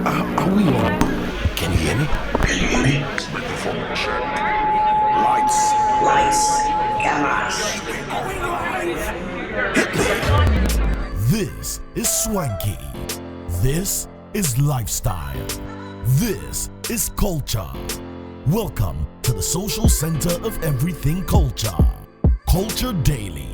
Are we on? Can you hear me? Can you hear me? Microphone check. Lights. Cameras. Hit me. This is swanky. This is lifestyle. This is culture. Welcome to the social center of everything culture. Culture Daily.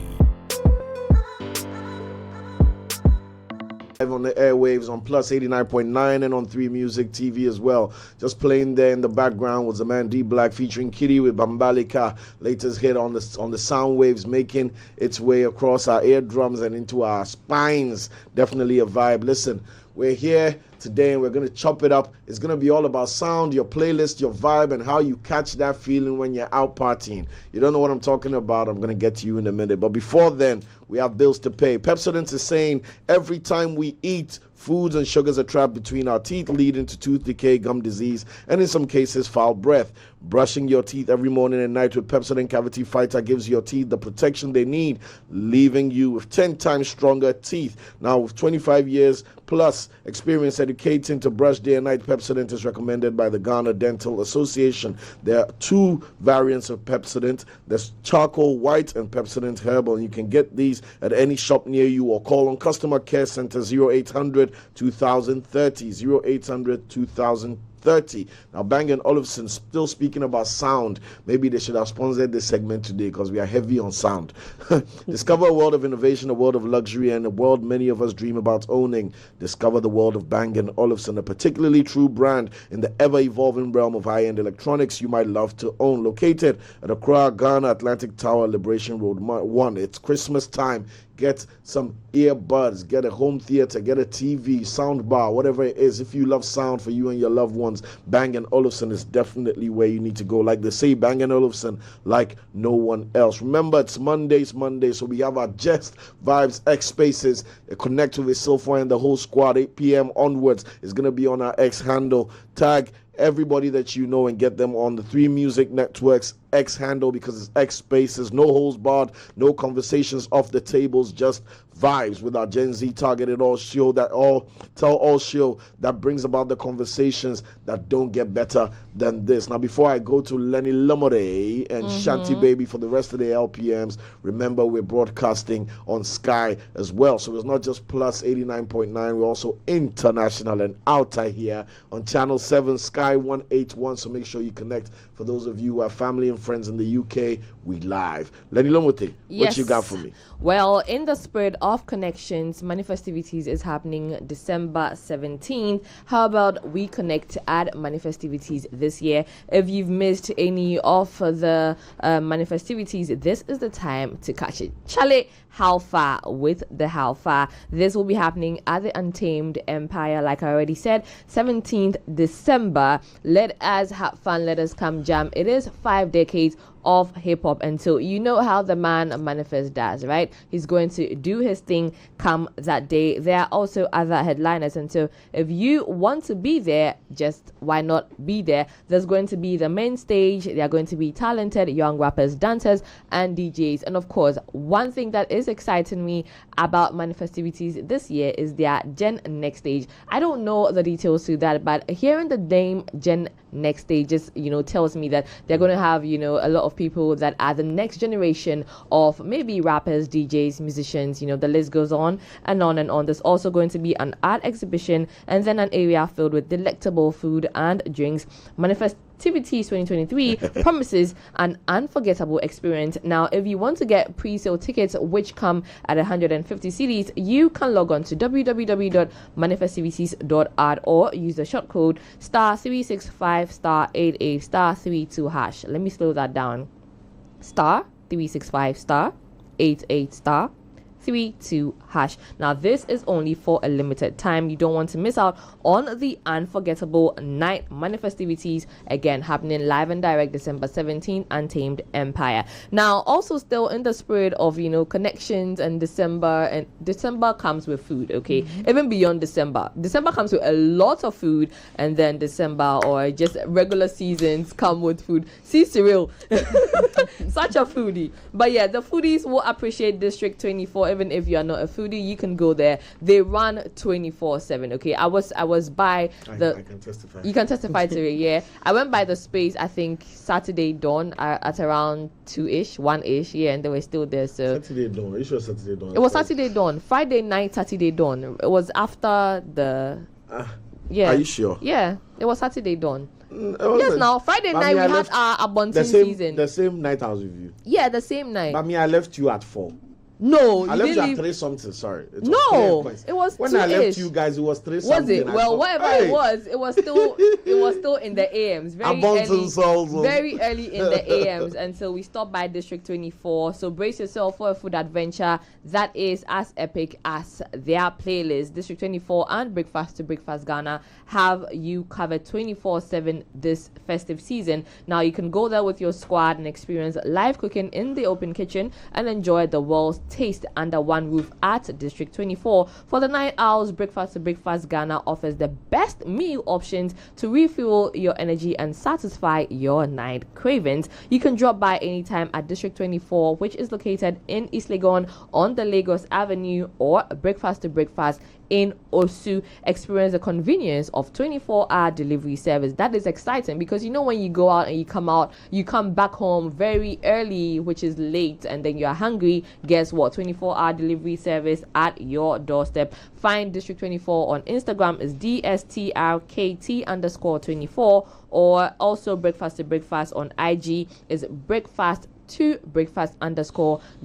On the airwaves on Plus 89.9 and on 3 Music TV as well. Just playing there in the background was the man D Black featuring Kitty with Bambalika. Latest hit on the sound waves, making its way across our eardrums and into our spines. Definitely a vibe. Listen, we're here today and we're going to chop it up. It's going to be all about sound, your playlist, your vibe, and how you catch that feeling when you're out partying. You don't know what I'm talking about? I'm going to get to you in a minute. But before then, we have bills to pay. Pepsodent is saying every time we eat, foods and sugars are trapped between our teeth, leading to tooth decay, gum disease, and in some cases, foul breath. Brushing your teeth every morning and night with Pepsodent Cavity Fighter gives your teeth the protection they need, leaving you with 10 times stronger teeth. Now, with 25 years plus experience educating to brush day and night, Pepsodent is recommended by the Ghana Dental Association. There are 2 variants of Pepsodent. There's charcoal white and Pepsodent herbal, and you can get these at any shop near you or call on customer care center 0800 2030 0800 2030. Now, Bang & Olufsen still speaking about sound. Maybe they should have sponsored this segment today because we are heavy on sound. Discover a world of innovation, a world of luxury, and a world many of us dream about owning. Discover the world of Bang & Olufsen, a particularly true brand in the ever-evolving realm of high-end electronics you might love to own. Located at Accra, Ghana, Atlantic Tower, Liberation Road 1. It's Christmas time. Get some earbuds, get a home theater, get a TV, sound bar, whatever it is. If you love sound for you and your loved ones, Bang & Olufsen is definitely where you need to go. Like they say, Bang & Olufsen like no one else. Remember, it's Monday, so we have our Just Vibes X Spaces. Connect with Silver and the whole squad, 8 p.m. onwards. It's going to be on our X handle. Tag everybody that you know and get them on the 3 Music Networks X handle, because it's X Spaces, no holds barred, no conversations off the tables, just vibes with our Gen Z targeted all show that brings about the conversations that don't get better than this. Now, before I go to Lenny Lamore and Shanti Baby for the rest of the LPMs, remember we're broadcasting on Sky as well. So it's not just Plus 89.9, we're also international and outer here on Channel 7 Sky 181. So make sure you connect. For those of you who have family and friends in the UK, we live. Lenny Lamote, what you got for me? Well, in the spirit of connections, Manifestivities is happening December 17th. How about we connect at Manifestivities this year? If you've missed any of the Manifestivities, this is the time to catch it. Chale, how far with the how far? This will be happening at the Untamed Empire, like I already said, 17th December. Let us have fun, let us come jam. It is 5 decades of hip-hop, and so you know how the man Manifest does, right? He's going to do his thing come that day. There are also other headliners, and so if you want to be there, just why not be there? There's going to be the main stage. There are going to be talented young rappers, dancers, and DJs. And of course, one thing that is exciting me about Manifestivities this year is their Gen Next Stage. I don't know the details to that, but hearing the name Gen Next Stage just, tells me that they're going to have, a lot of people that are the next generation of maybe rappers, DJs, musicians, the list goes on and on and on. There's also going to be an art exhibition and then an area filled with delectable food and drinks. Manifestivities 2023 promises an unforgettable experience. Now, if you want to get pre-sale tickets, which come at 150 CDs, you can log on to www.manifestivities.art or use the short code *365 *88 *32 hash. Let me slow that down. *365 *88 *32 hash. Now, this is only for a limited time. You don't want to miss out on the unforgettable night. Manifestivities, again, happening live and direct December 17th, Untamed Empire. Now, also still in the spirit of, connections and December comes with food, okay? Even beyond December comes with a lot of food, and then December or just regular seasons come with food. See, Cyril, such a foodie. But yeah, the foodies will appreciate District 24 even if you are not a foodie, you can go there. They run 24/7. Okay, I was by the. I can testify. You can testify to it. Yeah, I went by the space. I think Saturday dawn at around 2ish, 1ish. Yeah, and they were still there. So Saturday dawn. Are you sure Saturday dawn? it was Saturday dawn. Friday night, Saturday dawn. It was after the. Yeah. Are you sure? Yeah, it was Saturday dawn. Yes, Yes, now Friday night we had our Abontin season. The same night I was with you. Yeah, the same night. But I left you at 4. No, I you left you didn't at leave. 3 something. Sorry. It was No, 3 points. it was when I left 2ish. you guys. It was 3 Was something. it? I Well, thought, whatever hey, it was still in the AMs. Very early in the AMs, and so we stopped by District 24. So brace yourself for a food adventure that is as epic as their playlist. District 24 and Breakfast to Breakfast Ghana have you covered 24/7 this festive season. Now you can go there with your squad and experience live cooking in the open kitchen and enjoy the world's taste under one roof at District 24. For the night owls, Breakfast to Breakfast Ghana offers the best meal options to refuel your energy and satisfy your night cravings. You can drop by anytime at District 24, which is located in East Legon on the Lagos Avenue, or Breakfast to Breakfast in Osu. Experience the convenience of 24-hour delivery service. That is exciting because you know when you go out and you come back home very early, which is late, and then you are hungry. Guess what? 24-hour delivery service at your doorstep. Find District 24 on Instagram is DSTRKT_24, or also Breakfast to Breakfast on IG is Breakfast to Breakfast _Ghana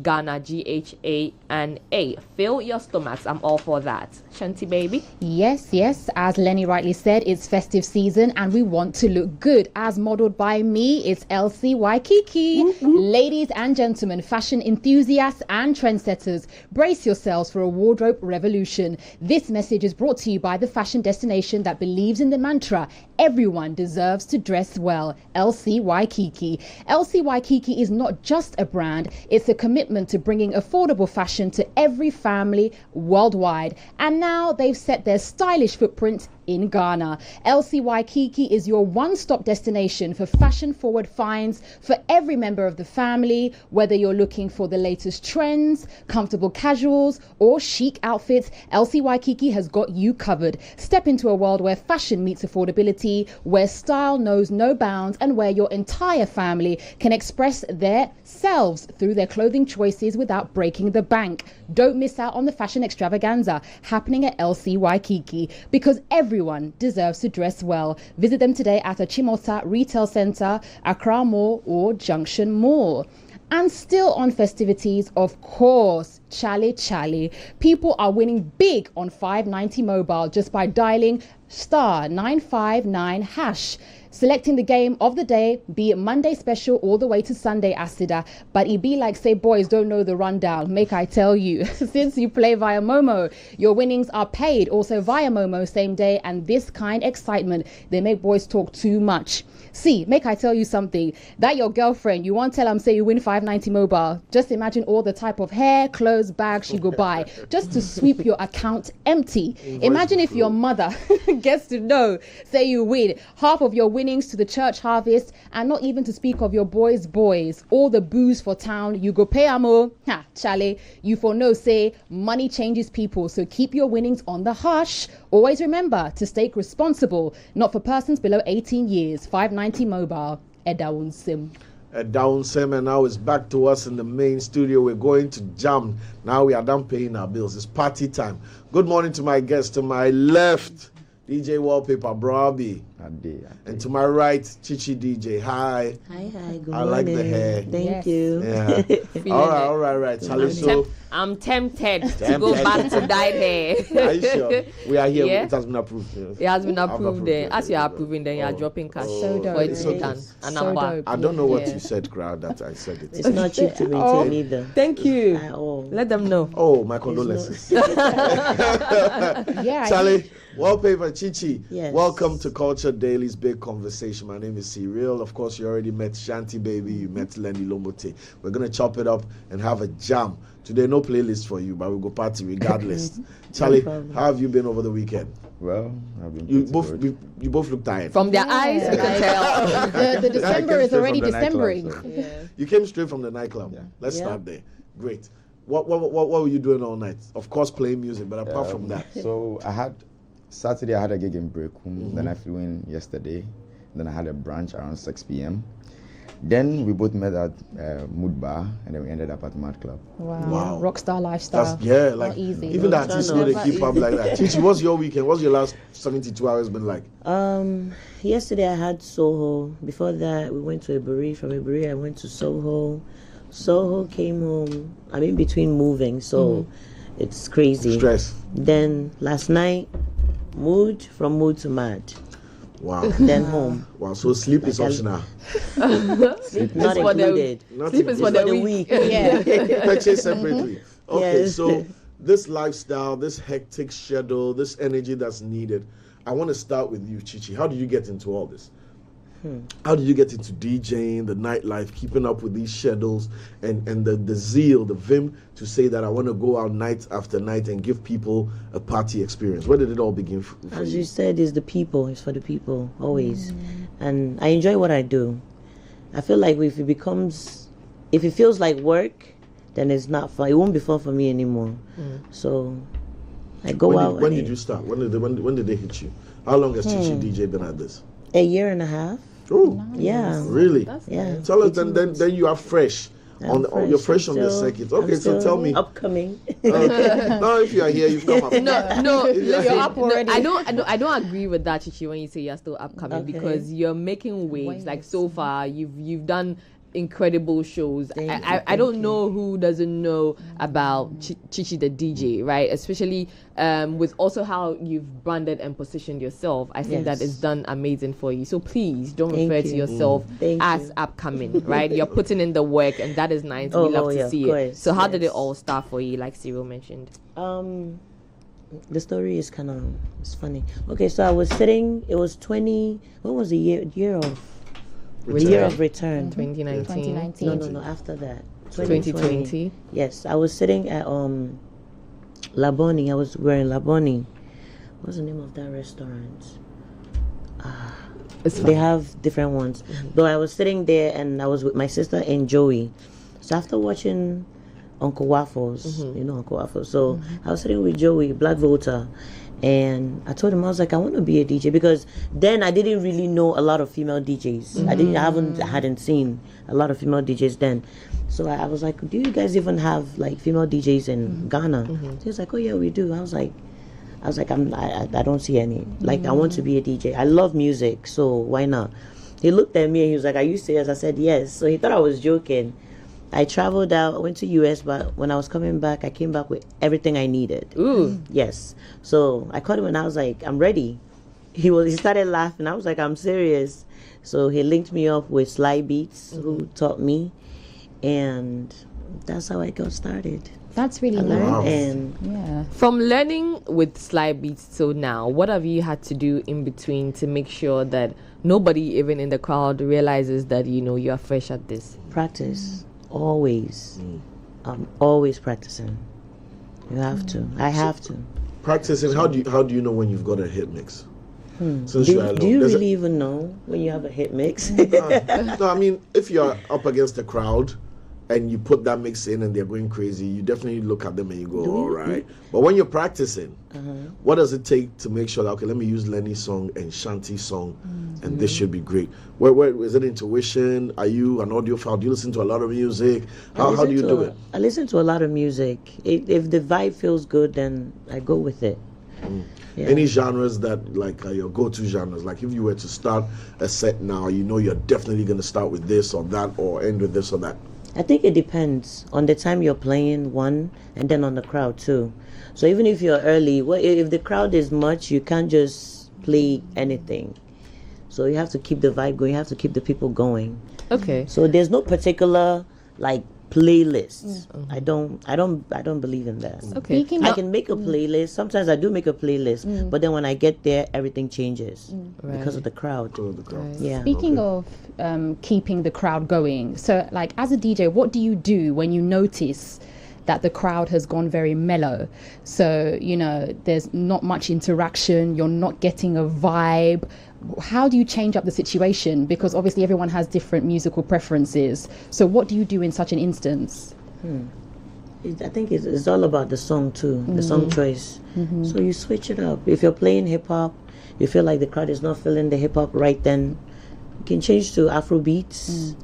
GHANA. Fill your stomachs. I'm all for that. Shanti baby. Yes. As Lenny rightly said, it's festive season and we want to look good. As modeled by me, it's Elsie Waikiki. Ladies and gentlemen, fashion enthusiasts and trendsetters, brace yourselves for a wardrobe revolution. This message is brought to you by the fashion destination that believes in the mantra, everyone deserves to dress well. Elsie Waikiki. Elsie Waikiki is not just a brand, it's a commitment to bringing affordable fashion to every family worldwide. And now they've set their stylish footprint in Ghana. Elsie Waikiki is your one-stop destination for fashion-forward finds for every member of the family. Whether you're looking for the latest trends, comfortable casuals, or chic outfits, Elsie Waikiki has got you covered. Step into a world where fashion meets affordability, where style knows no bounds, and where your entire family can express their selves through their clothing choices without breaking the bank. Don't miss out on the fashion extravaganza happening at Elsie Waikiki, because everyone deserves to dress well. Visit them today at a Chimota Retail Center, Accra Mall, or Junction Mall. And still on festivities, of course, Chale. People are winning big on 590 mobile just by dialing *959#. Selecting the game of the day, be it Monday special all the way to Sunday Asida. But it be like, say, boys don't know the rundown. Make I tell you, since you play via Momo, your winnings are paid also via Momo same day. And this kind excitement, they make boys talk too much. See, make I tell you something. That your girlfriend, you won't tell them, say you win 590 mobile. Just imagine all the type of hair, clothes, bags she go buy just to sweep your account empty. Imagine if your mother gets to know, say you win half of your winnings to the church harvest, and not even to speak of your boys, all the booze for town, you go pay amo. Ha, Chale, you for no say, money changes people, so keep your winnings on the hush. Always remember to stay responsible, not for persons below 18 years. 590 mobile, Edawun Sim. Down Sam, and now it's back to us in the main studio. We're going to jam. Now we are done paying our bills. It's party time. Good morning to my guest. To my left, DJ Wallpaper, Brabi. And to my right, Chichi DJ. Hi. Hi, good I morning. like the hair. Thank you. Yeah. all right. Charlie, I'm tempted to go back to dyed hair. Are you sure? We are here. Yeah. It has been approved. It has been approved then. As you are approving, then you are dropping cash So dope. for it to be So done. dope. And So I'm back. dope. I don't know what Yeah. you said, crowd, that I said it. It's not cheap to maintain either. Thank you. At all. Let them know. Oh, my condolences. Yeah. Charlie, Wallpaper Chichi. Yes. Welcome to Culture Daily's Big Conversation. My name is Cyril. Of course, you already met Shanti Baby. You met Lenny Lomote. We're going to chop it up and have a jam. Today, no playlist for you, but we'll go party regardless. Charlie, problem. how have you been over the weekend? Well, I've been You pretty both good. you both look tired. From their eyes, you can tell. The December is straight already from the nightclub, Decembering. so- Yeah. You came straight from the nightclub. Yeah. Let's Yeah. start there. Great. What were you doing all night? Of course, playing music, but apart from that. So Saturday I had a gig in Brekum, then I flew in yesterday, then I had a brunch around 6 p.m. Then we both met at Mood Bar, and then we ended up at Mad Club. Wow. Rockstar lifestyle. That's like not easy. even the artists know they keep up like that. Chichi, what's your weekend? What's your last 72 hours been like? Yesterday I had Soho. Before that, we went to Iburi. From Iburi, I went to Soho. Soho, came home. I'm in between moving, so it's crazy. Stress. Then last night, from mood to mad. Wow. Then home. Wow. So sleep is optional. Sleep not for the- included. Sleep is for the week. Yeah. Purchase separately. Okay, Yes. so this lifestyle, this hectic schedule, this energy that's needed. I want to start with you, Chichi. How did you get into all this? How did you get into DJing, the nightlife, keeping up with these schedules, and the zeal, the vim to say that I want to go out night after night and give people a party experience? Where did it all begin for As you? you said, it's the people. It's for the people, always. And I enjoy what I do. I feel like if it feels like work, then it's not fun. It won't be fun for me anymore. So I go out. When did you start? When did they hit you? How long has Chichi DJ been at this? A year and a half. Oh, Yeah. really? Yeah. Tell us then you are fresh. You're fresh on the I'm circuit. still- Okay, I'm so still tell me. Upcoming. Now if you are here, you've come up. No, You're up already. I don't agree with that, Chichi, when you say you're still upcoming, Okay. because you're making waves. Like so far, you've done incredible shows. I don't know who doesn't know about Chichi the DJ, right? Especially with also how you've branded and positioned yourself. I think that Yes. is done amazing for you. So please don't Thank refer to you. yourself Thank as you. upcoming, right? You're putting in the work, and that is nice. We Oh, love to yeah, of see it. course, So how did it yes. all start for you, like Cyril mentioned? The story is it's funny. Okay, so I was sitting. It was 20. What was the year of? The year of return. 2019, 2019. No. After that, 2020. Yes, I was sitting at Laboni. We're in Laboni. What's the name of that restaurant? It's They have different ones. But I was sitting there and I was with my sister and Joey. So after watching Uncle Waffles, you know Uncle Waffles. So I was sitting with Joey, Black Voter, and I told him, I was like, I want to be a DJ, because then I didn't really know a lot of female DJs. I hadn't seen a lot of female DJs then. So I was like, do you guys even have like female DJs in Ghana? He was like, oh yeah, we do. I was like, I don't see any. Like, I want to be a DJ. I love music, so why not? He looked at me and he was like, are you serious? I said, yes. So he thought I was joking. I traveled out, I went to US, but when I was coming back, I came back with everything I needed. Ooh. Yes. So I called him and I was like, I'm ready. He started laughing. I was like, I'm serious. So he linked me up with Sly Beats, who taught me, and that's how I got started. That's really Wow. nice. And Yeah. From learning with Sly Beats till now, what have you had to do in between to make sure that nobody, even in the crowd, realizes that you are fresh at this? practice. Always. I'm always practicing. You have to. I have to. Practicing. How do you know when you've got a hit mix? Since you are alone. Do you There's really even know when you have a hit mix? no, I mean, if you're up against the crowd and you put that mix in and they're going crazy, you definitely look at them and you go, all right. But when you're practicing, what does it take to make sure that, okay, let me use Lenny's song and Shanti's song and this should be great? Where is it intuition? Are you an audiophile? Do you listen to a lot of music? How do you do it? I listen to a lot of music. If the vibe feels good, then I go with it. Yeah. Any genres that like are your go-to genres? Like if you were to start a set now, you're definitely going to start with this or that or end with this or that. I think it depends on the time you're playing, one, and then on the crowd too. So even if you're early, if the crowd is much, you can't just play anything. So you have to keep the vibe going. You have to keep the people going. Okay. So there's no particular like playlists. I don't believe in that. Okay. Speaking I of, can make a playlist. Sometimes I do make a playlist, but then when I get there, everything changes because of the crowd. Go with the crowd. Yeah. Speaking of keeping the crowd going, so like as a DJ, what do you do when you notice that the crowd has gone very mellow? So, there's not much interaction, you're not getting a vibe. How do you change up the situation? Because obviously everyone has different musical preferences. So what do you do in such an instance? I think it's all about the song too, the song choice. So you switch it up. If you're playing hip hop, you feel like the crowd is not feeling the hip hop right, then you can change to Afro beats.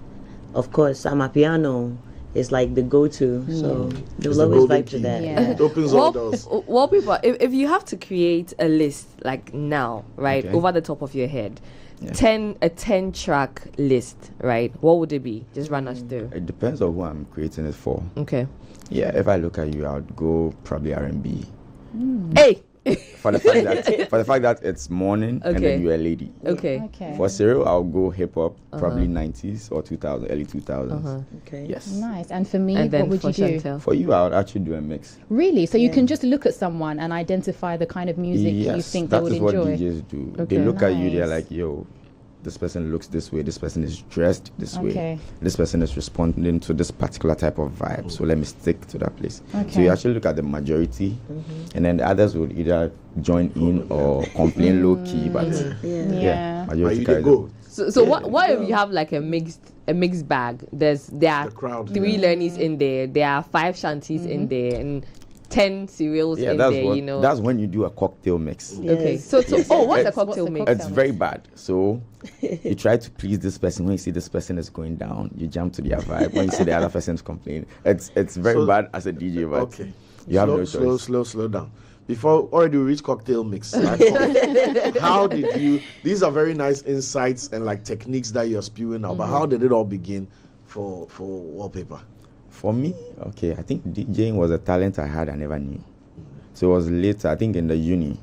Of course, Amapiano is like the go-to, so they'll always vibe to that. Yeah. It opens all doors. Wallpaper, if you have to create a list like now, right, Okay. over the top of your head, Yeah. 10 track list, right? What would it be? Just run us through. It depends on who I'm creating it for. Okay. Yeah, if I look at you, I would go probably R&B. Hey. For the fact that it's morning and Okay. then you're a lady. Okay. Okay. For Cyril, I'll go hip hop, probably 90s or 2000, early 2000s. Okay. Yes. Nice. And for me, And then what for would you do? Chantel. For you, I would actually do a mix. Really? So you can just look at someone and identify the kind of music you Yes, think they that would is what enjoy. DJs do. Okay. They look at you, they're Nice. like, yo, this person looks this way, this person is dressed this Okay. way, this person is responding to this particular type of vibe, so let me stick to that place. So Okay. you actually look at the majority, and then the others would either join in or complain low key, but Yeah. But majority you carry can go. So what if you have like a mixed bag? There are The crowd. 3 learnies in there, there are 5 shanties in there, and 10 cereals Yeah, in that's there. what. You know. That's when you do a cocktail mix. Okay. Yes. So what's a It's- cocktail what's a mix? cocktail? It's very bad. So you try to please this person. When you see this person is going down, you jump to their vibe. When you see the other person's complaining, it's very So- bad as a DJ. But Okay. you have slow, no choice. slow down. Before already we reach cocktail mix. How did you? These are very nice insights and like techniques that you're spewing out. But how did it all begin for Wallpaper? For me, okay, I think DJing was a talent I had I never knew. So it was later, I think in the uni.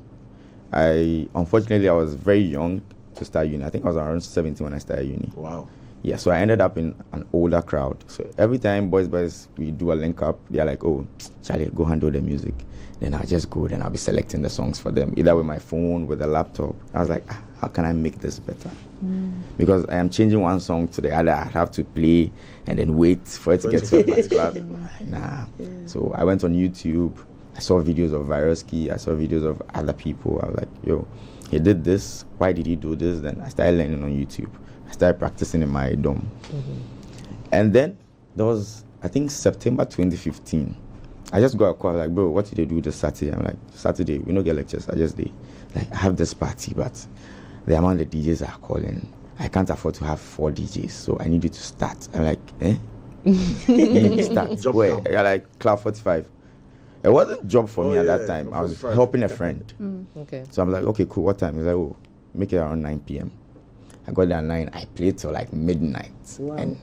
Unfortunately I was very young to start uni. I think I was around 17 when I started uni. Wow. Yeah, so I ended up in an older crowd. So every time boys, we do a link up, they're like, oh, Charlie, go handle the music. Then I'll just go, then I'll be selecting the songs for them, either with my phone, with a laptop. I was like, how can I make this better? Because I am changing one song to the other. I have to play and then wait for it to get to a particular. Nah. So I went on YouTube. I saw videos of Viroski. I saw videos of other people. I was like, yo, he did this. Why did he do this? Then I started learning on YouTube. I started practicing in my dorm. And then there was, I think, September 2015. I just got a call like, bro, what did they do this Saturday? I'm like, Saturday, we don't get lectures. I just did. Like, I have this party, but the amount of DJs are calling, I can't afford to have 4 DJs, so I need you to start. I'm like, eh? You need to start. Job Where? down. You're like, Cloud 45. It wasn't a job for me at yeah, that time. Cloud I was 45. helping a friend. Okay. So I'm like, okay, cool. What time? He's like, oh, make it around 9 p.m. I got there at 9. I played till like midnight. Wow.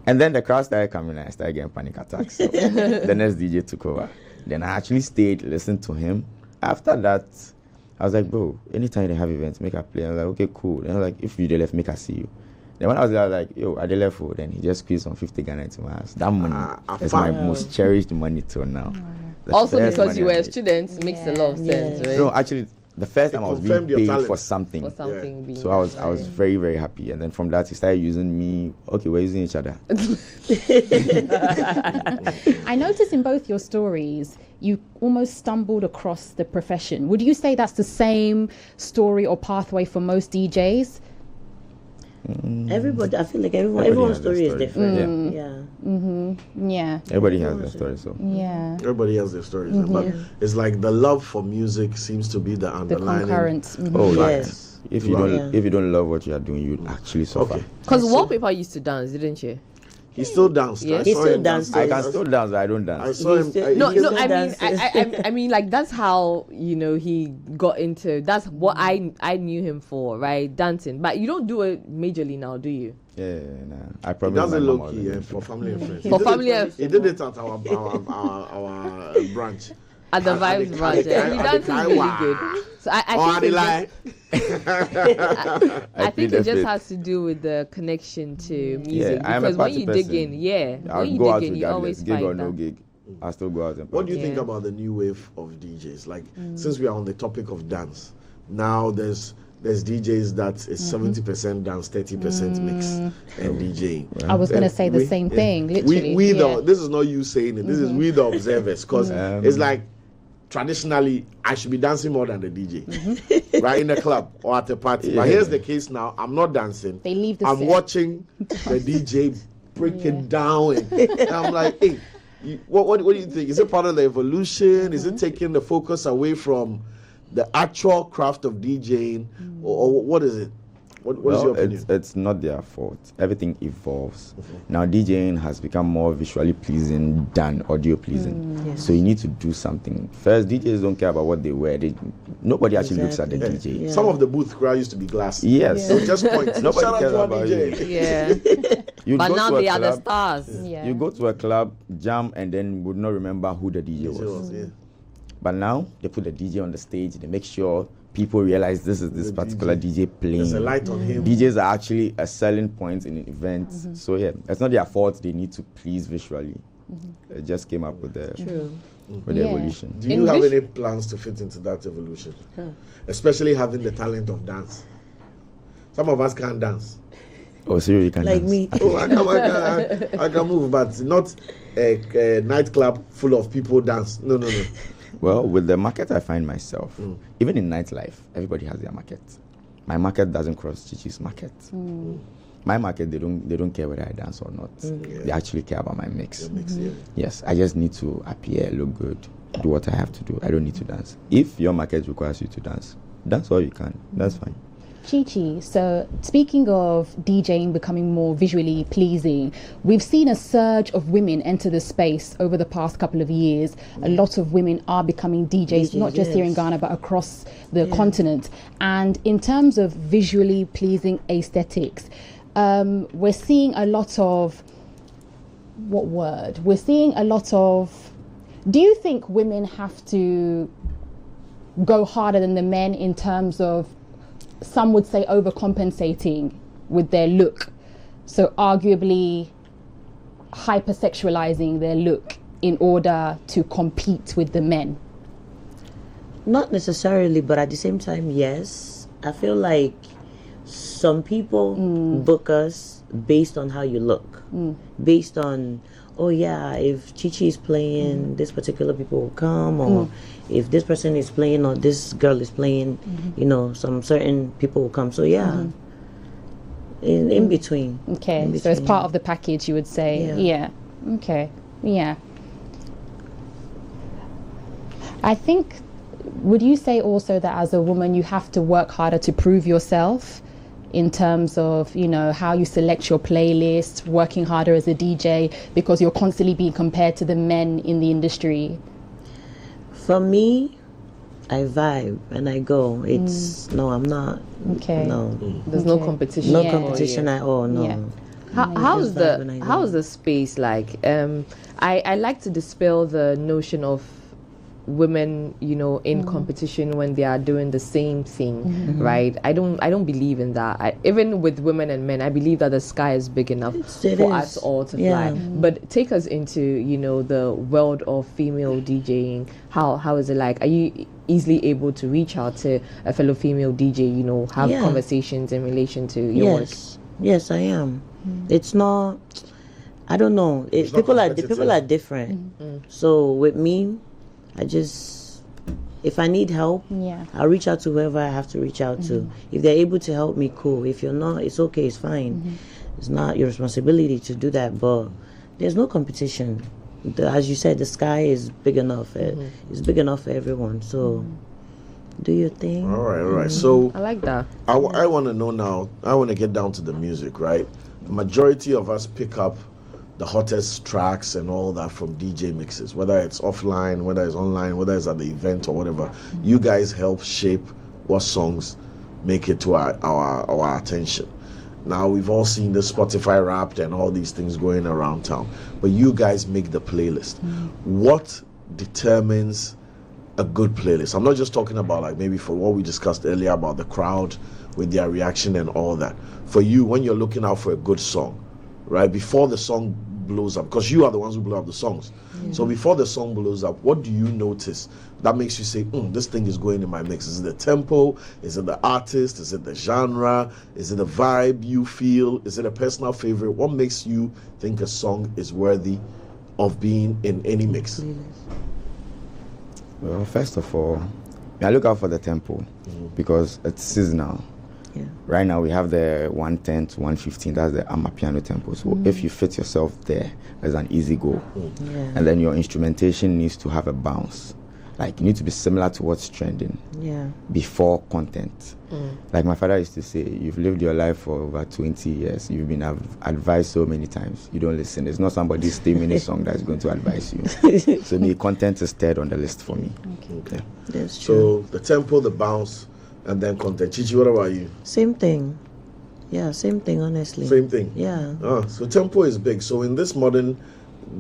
And then the crowd started coming and I started getting panic attacks. So the next DJ took over. Then I actually stayed, listened to him. After that, I was like, bro, anytime they have events, make a play. I was like, okay, cool. Then I was like, if you left, make a see you. Then when I was there, I was like, yo, I left for. Then he just squeezed some 50 Ghana into my house. That money is my most cherished money till now. The Also first because money you I were made. students makes a lot of sense, right? No, actually, the first time I was being confirmed your paid talent. for something. For something being So I was very, very happy. And then from that, he started using me. Okay, we're using each other. I noticed in both your stories, you almost stumbled across the profession. Would you say that's the same story or pathway for most DJs? Everybody, I feel like Everybody everyone's has their story is story. different. Yeah. Yeah. Everybody has their story. So Yeah. Everybody has their stories, but it's like the love for music seems to be the The underlying. concurrent. oh, Yes. like, if you Wow. don't if you don't love what you are doing, you actually suffer. Okay. Because Wallpaper used to dance, didn't you? He's still dancing. Yeah. I He's saw still him dancing. I can still dance, but I don't I dance. saw him. No, He no. still I mean, dances. I mean, like that's how he got into. That's what I knew him for, right? Dancing. But you don't do it majorly now, do you? Yeah, nah. I He probably does it my mom low was key in yeah, it. for family and friends. For He did family it- and- He did it at our branch. At the At Vibes the- branch, at the- he at dances the really Kaiwa. good. So Oh, I I think lie. I think plead it the just fifth. has to do with the connection to music. I am a Because when party you dig in, person. I'll when you go out dig in, you always regardless, gig or find no that. gig. I'll still go out and What do you party. think Yeah. about the new wave of DJs? Like, since we are on the topic of dance, now there's DJs that is 70% dance, 30% mix, and DJing. I was going to And say the we- same yeah. thing, literally. We yeah. this is not you saying it. This is we the observers, because it's like traditionally I should be dancing more than the DJ, right, in the club or at a party. But here's the case now: I'm not dancing. They leave the I'm set. watching the DJ break it down, and I'm like, hey. What do you think? Is it part of the evolution? Is it taking the focus away from the actual craft of DJing, or what is it? What is your opinion? It's not their fault. Everything evolves. Now DJing has become more visually pleasing than audio pleasing. Yes. So you need to do something. First, DJs don't care about what they wear. Nobody actually looks at the DJ. Yeah. Some of the booth crowd used to be glass. Yes. So just point. Nobody Shout out cares to our about DJ. you. Yeah. You But go now to a they are the club, stars. Yeah. You go to a club, jam, and then would not remember who the DJ was. Yeah. But now they put the DJ on the stage. They make sure people realize this is this particular DJ playing. There's a light on him. DJs are actually a selling point in events. So yeah, it's not their fault. They need to please visually. It just came up with the with the Yeah. evolution. Do you have any plans to fit into that evolution? Especially having the talent of dance. Some of us can't dance. Oh, so you can Like dance. me. Oh, I can move, but not a nightclub full of people dance. No. Well, with the market I find myself, even in nightlife, everybody has their market. My market doesn't cross Chichi's market. My market, they don't care whether I dance or not. They actually care about my mix. Yes, I just need to appear, look good, do what I have to do. I don't need to dance. If your market requires you to dance all you can. That's fine. Chichi, so speaking of DJing becoming more visually pleasing, we've seen a surge of women enter the space over the past couple of years. A lot of women are becoming DJs, not just here in yes. Ghana, but across the continent. And in terms of visually pleasing aesthetics, we're seeing a lot of, do you think women have to go harder than the men in terms of, some would say, overcompensating with their look, so arguably hypersexualizing their look in order to compete with the men? Not necessarily, but at the same time, yes. I feel like some people book us based on how you look, based on, oh yeah, if Chichi is playing, this particular people will come, or if this person is playing or this girl is playing, some certain people will come. So yeah, in between. Okay, In so it's between. part of the package, you would say. Yeah. Okay. Yeah. I think, would you say also that as a woman you have to work harder to prove yourself in terms of, how you select your playlist, working harder as a DJ, because you're constantly being compared to the men in the industry? For me, I vibe and I go. It's no, I'm not. Okay. No, There's no Okay. competition. no Yeah. competition at all. No. Yeah. How's Just vibe when I go. how's the space like? I like to dispel the notion of women, in competition when they are doing the same thing, right? I don't believe in that. Even with women and men, I believe that the sky is big enough It for is. us all to Yeah. fly. But take us into, the world of female DJing. How is it like? Are you easily able to reach out to a fellow female DJ, have Yeah. conversations in relation to your work? Yes, I am. It's not. I don't know. It's not People competitive. are different. So with me, if I need help, Yeah. I'll reach out to whoever I have to reach out to. If they're able to help me, cool. If you're not, it's okay, it's fine. It's not your responsibility to do that, but there's no competition. As you said, the sky is big enough. It's big enough for everyone. So do your thing. All right. So I like that. I want to know now. I want to get down to the music, right? The majority of us pick up the hottest tracks and all that from DJ mixes, whether it's offline, whether it's online, whether it's at the event or whatever. You guys help shape what songs make it to our attention. Now we've all seen the Spotify Wrapped and all these things going around town, but you guys make the playlist. What determines a good playlist? I'm not just talking about like maybe for what we discussed earlier about the crowd with their reaction and all that. For you, when you're looking out for a good song, right, before the song blows up, because you are the ones who blow up the songs. So before the song blows up, what do you notice that makes you say, this thing is going in my mix? Is it the tempo? Is it the artist? Is it the genre? Is it the vibe you feel? Is it a personal favorite? What makes you think a song is worthy of being in any mix? Well, first of all, I look out for the tempo because it's seasonal. Yeah. Right now we have the 110 to 115. That's the Amapiano tempo. So if you fit yourself there, it's an easy go. Yeah. And then your instrumentation needs to have a bounce. Like you need to be similar to what's trending. Yeah. Before content. Like my father used to say, you've lived your life for over 20 years. You've been advised so many times. You don't listen. There's not somebody's 3-minute song that's going to advise you. So me, content is third on the list for me. Okay. That's true. So the tempo, the bounce, and then content. Chichi, what about you? Same thing. Yeah, same thing, honestly. Same thing. Yeah. So tempo is big. So in this modern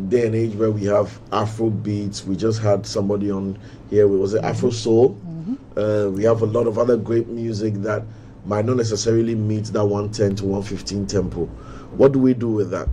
day and age where we have Afro beats, we just had somebody on here. Was it Afro Soul? We have a lot of other great music that might not necessarily meet that 110 to 115 tempo. What do we do with that?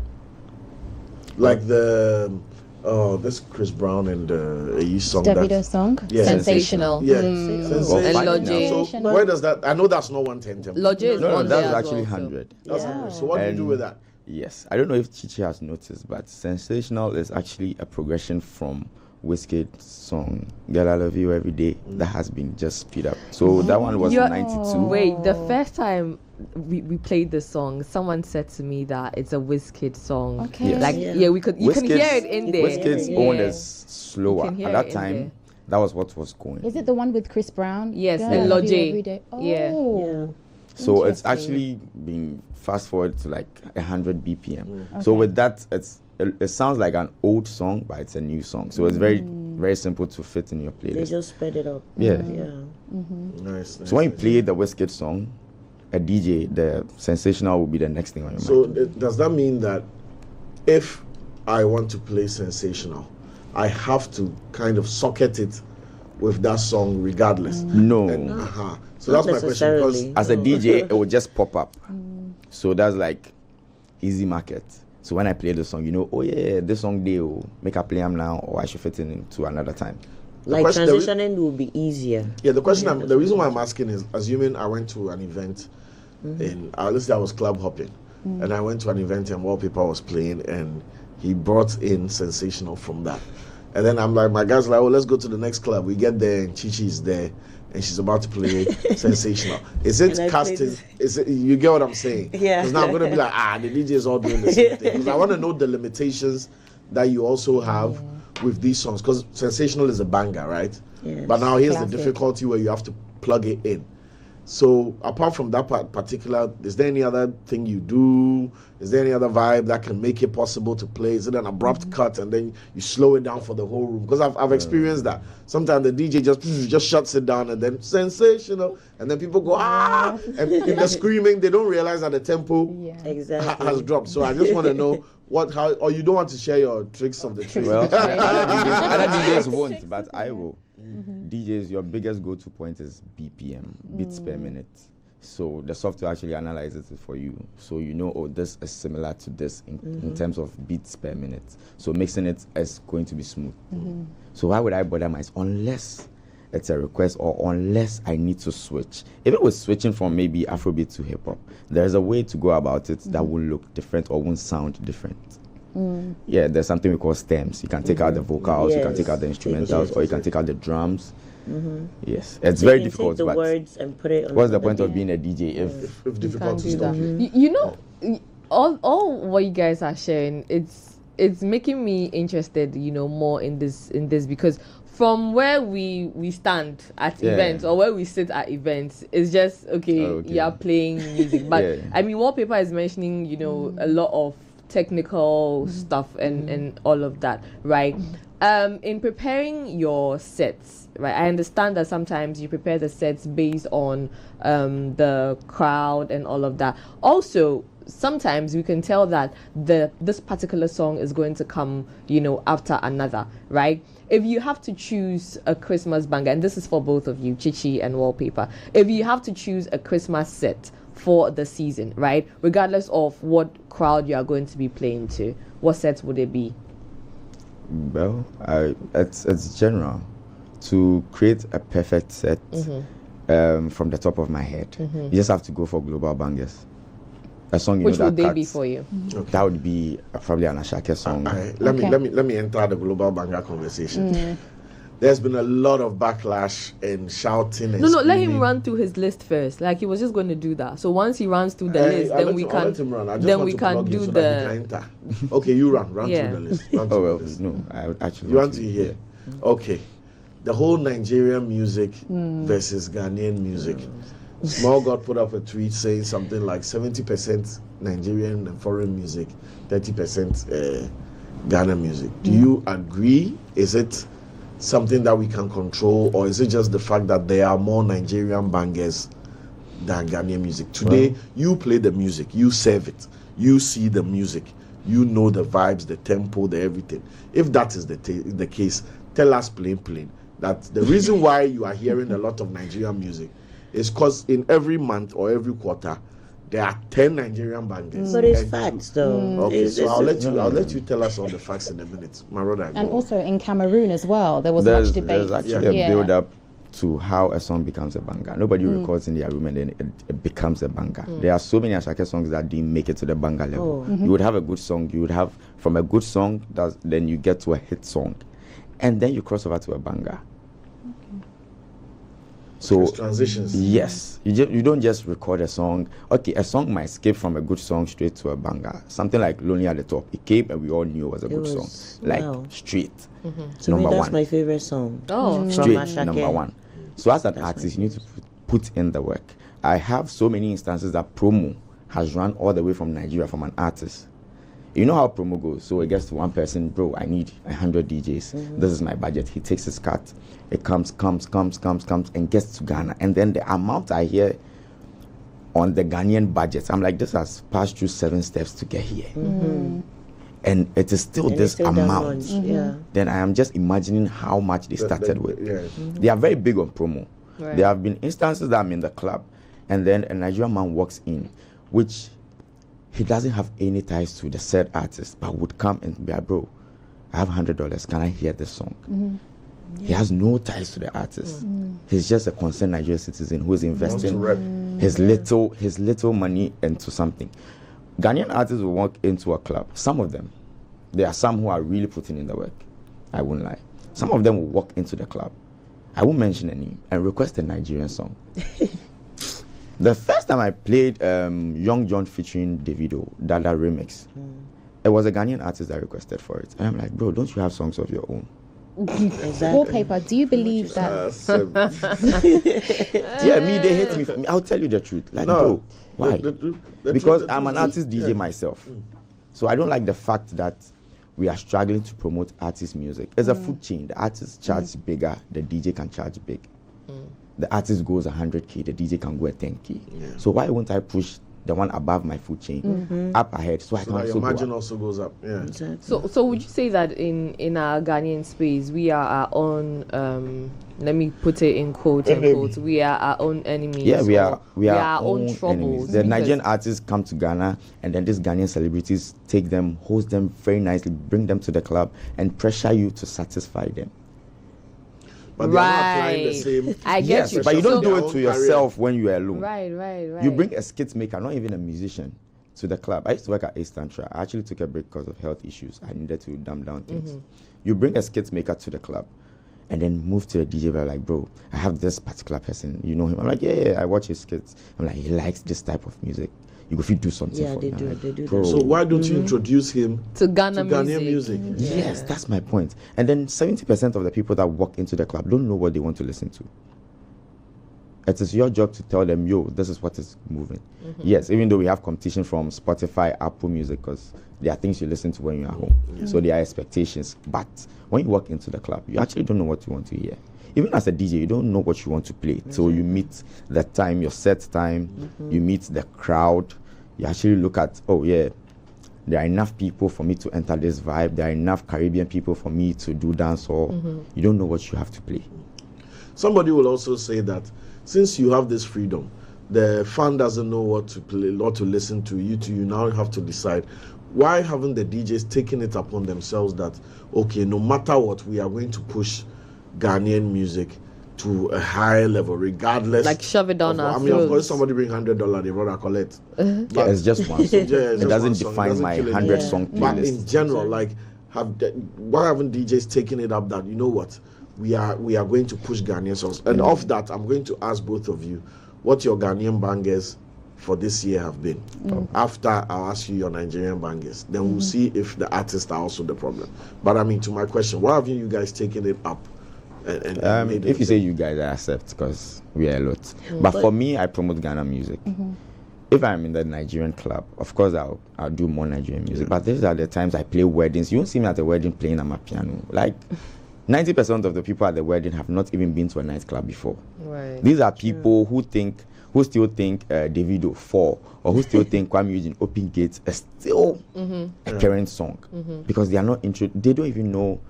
Like this Chris Brown and a song. Davido song. Yeah. Sensational. Yeah. And Sensational. Lodge. So where does that? I know that's not 110 tempo. Lodge is No, on that's there as actually well, so. 100. That's Yeah. 100. So what do you do with that? Yes, I don't know if Chichi has noticed, but Sensational is actually a progression from Wizkid's song "Girl I Love You Every Day" that has been just speed up. So that one was You're- 92. Wait, the first time we played the song, someone said to me that it's a Wizkid song. Okay. Yes. Like Yeah. you can hear it in there. Wizkid's Yeah. own is slower. You can hear At that it in time, there. that was what was going. Is it the one with Chris Brown? Yes, Girl, and I love you Lodge. every day. Yeah. Oh. Yeah. So it's Interesting. actually being fast forward to like 100 BPM. So with that, it sounds like an old song, but it's a new song. So it's very simple to fit in your They playlist. just sped it up. Yeah. Yeah. Nice. So when you play the Wizkid song, a DJ, the Sensational will be the next thing on your So mind. does that mean that if I want to play Sensational, I have to kind of socket it with that song regardless? No. So Not that's my question. Because necessarily. As a DJ, it will just pop up. So that's like easy market. So when I play the song, you know, oh yeah, this song they will make a play them now, or I should fit it into another time. Like question- transitioning will be easier. yeah, the question, the reason why I'm asking is, assuming I went to an event in, let's say I was club hopping, and I went to an event and Wallpaper was playing, and he brought in Sensational from that, and then I'm like, my guys like, oh, let's go to the next club. We get there and Chichi is there, and she's about to play Sensational. Is it And I casting? played- Is it? You get what I'm saying? Yeah. Because now I'm gonna be like, the DJ is all doing the same thing. Because I want to know the limitations that you also have with these songs. Because Sensational is a banger, right? Yes. But now here's Classic. the difficulty where you have to plug it in. So apart from that particular, is there any other thing you do? Is there any other vibe that can make it possible to play? Is it an abrupt cut and then you slow it down for the whole room? Because I've experienced that. Sometimes the DJ just shuts it down and then Sensational, and then people go and in the screaming they don't realize that the tempo Exactly. has dropped. So I just want to know how, or you don't want to share your tricks of the trade. Well, other DJs won't, but I will. DJs, your biggest go-to point is BPM, beats per minute. So the software actually analyzes it for you. So you know, oh, this is similar to this in terms of beats per minute. So mixing it is going to be smooth. So why would I bother myself unless it's a request or unless I need to switch? If it was switching from maybe Afrobeat to hip-hop, there's a way to go about it that will look different or won't sound different. Yeah, there's something we call stems. You can take out the vocals, you can take out the instrumentals, or you can take out the drums. Yes, it's So very you difficult. Take the But words and put it on what's the the point of beat. being a DJ if If difficult to do stop that. you. You know, all what you guys are sharing, it's making me interested, you know, more in this because from where we stand at Yeah. events or where we sit at events, it's just okay. You are playing music, but Yeah. I mean, Wallpaper is mentioning, you know, a lot of technical stuff and all of that, right? In preparing your sets, right, I understand that sometimes you prepare the sets based on the crowd and all of that. Also, sometimes we can tell that this particular song is going to come, you know, after another, right? If you have to choose a Christmas banger, and this is for both of you, Chichi and Wallpaper, if you have to choose a Christmas set for the season, right, regardless of what crowd you are going to be playing to, what set would it be? well, it's general to create a perfect set from the top of my head. You just have to go for global bangers. A song you Which know would that they be cuts. for you? That would be probably an Ashake song. Alright, let me enter the global banger conversation. there's been a lot of backlash and shouting and No, let him screaming. run through his list first. Like he was just going to do that. So once he runs through the list, I'll then let we him- I'll can let him run. I just then want we to can plug in do so that he the. can enter. Okay, you run Yeah. through the list. Run Oh through well, the list. no, I would actually You want to hear? Okay. The whole Nigerian music versus Ghanaian music. Small God put up a tweet saying something like 70% Nigerian and foreign music, 30% Ghana music. Do you agree? Is it something that we can control, or is it just the fact that there are more Nigerian bangers than Ghanaian music? Today, you play the music, you serve it, you see the music, you know the vibes, the tempo, the everything. If that is the case, tell us plain that the reason why you are hearing a lot of Nigerian music is because in every month or every quarter there are 10 Nigerian bangers. But it's And facts, though. Okay, It's- so I'll it's- let you tell us all the facts in a minute, my brother. And go. also in Cameroon as well, there was much debate. There's actually Yeah. a build up to how a song becomes a banger. Nobody records in their room and then it becomes a banger. There are so many Ashake songs that didn't make it to the banger level. You would have a good song, you would have from a good song, then you get to a hit song, and then you cross over to a banger. So It's transitions. yes, you don't just record a song. Okay, a song might skip from a good song straight to a banger. Something like Lonely at the Top. It came and we all knew it was a good was- song. Like wow. straight. To me, Number that's one. my favorite song. Oh, From Straight Ashake. number one. So as an artist, you need to put in the work. I have so many instances that promo has run all the way from Nigeria from an artist. You know how promo goes. So it gets to one person, bro, I need 100 DJs. This is my budget. He takes his cut. It comes, and gets to Ghana. And then the amount I hear on the Ghanaian budget, I'm like, this has passed through 7 steps to get here. And it is still And this it's still that amount. much, yeah. Then I am just imagining how much they started with. Yeah. They are very big on promo. Right. There have been instances that I'm in the club and then a Nigerian man walks in, which he doesn't have any ties to the said artist, but would come and be like, bro, I have $100. Can I hear this song? He has no ties to the artist. He's just a concerned Nigerian citizen who is investing rep. his little money into something. Ghanaian artists will walk into a club. Some of them, there are some who are really putting in the work. I won't lie. Some of them will walk into the club. I won't mention a name and request a Nigerian song. The first time I played Young John featuring Davido, Dada remix, it was a Ghanaian artist that requested for it. And I'm like, bro, don't you have songs of your own? Exactly. Wallpaper, do you believe that? Yeah, they hate me for me. I'll tell you the truth. Like, bro, why? Because I'm an artist DJ myself. So I don't like the fact that we are struggling to promote artist music. It's a food chain. The artist charges bigger, the DJ can charge big. The artist goes 100K, the DJ can go at 10K. So why won't I push the one above my food chain up ahead so I So can that your also go margin up? also goes up. Yeah. Exactly. So would you say that in our Ghanaian space we are our own let me put it in quote unquote, we are our own enemies? Yeah, we or are our own enemies. troubles. The because- Nigerian artists come to Ghana, and then these Ghanaian celebrities take them, host them very nicely, bring them to the club, and pressure you to satisfy them. But they are not applying the Right. same. I get Yes, you. but you So- don't do their it own to career. yourself when you are alone. Right. You bring a skit maker, not even a musician, to the club. I used to work at Ace Tantra. I actually took a break because of health issues. I needed to dumb down things. You bring a skit maker to the club and then move to the DJ. But like, bro, I have this particular person. You know him? I'm like, yeah, I watch his skits. I'm like, he likes this type of music. You go, if you do something Yeah, for they him. do, I'm like, they do bro, that. So why don't you introduce him to Ghana to Ghanaian music? Yes, that's my point. And then 70% of the people that walk into the club don't know what they want to listen to. It is your job to tell them, yo, this is what is moving. Yes, even though we have competition from Spotify, Apple Music, because there are things you listen to when you're at home. So there are expectations. But when you walk into the club, you actually don't know what you want to hear. Even as a DJ, you don't know what you want to play. So you meet the time, your set time, you meet the crowd. You actually look at, oh yeah, there are enough people for me to enter this vibe. There are enough Caribbean people for me to do dancehall. You don't know what you have to play. Somebody will also say that since you have this freedom, the fan doesn't know what to play, what to listen to. You now have to decide. Why haven't the DJs taken it upon themselves that, okay, no matter what, we are going to push Ghanaian music to a higher level, regardless. Like shove it down our I mean, of course, throats. somebody bring $100, they rather collect. Yeah, it's just one song. Yeah, it's It just doesn't one song. It define doesn't my kill it. 100 Yeah. song But playlist. in general, like, why haven't DJs taken it up that, you know what, we are going to push Ghanaian songs. And off that, I'm going to ask both of you what your Ghanaian bangers for this year have been. After I'll ask you your Nigerian bangers, then we'll see if the artists are also the problem. But I mean, to my question, why haven't you guys taken it up? And made if it you say you guys, I accept because we are a lot. But for me, I promote Ghana music. If I'm in the Nigerian club, of course I'll do more Nigerian music. But these are the times I play weddings. You won't see me at a wedding playing on my piano. Like 90% of the people at the wedding have not even been to a nightclub before. Right. These are people who still think Davido 4 or who still think Kwame Eugene Open Gates is still a current song because they are not they don't even know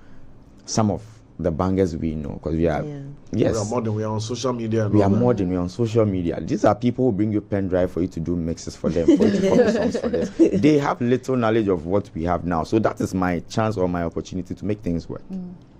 some of the bangers we know because we are we are modern, we are on social media. We are modern, we are on social media. These are people who bring you pen drive for you to do mixes for them, for you to copy songs for them. They have little knowledge of what we have now. So that is my chance or my opportunity to make things work.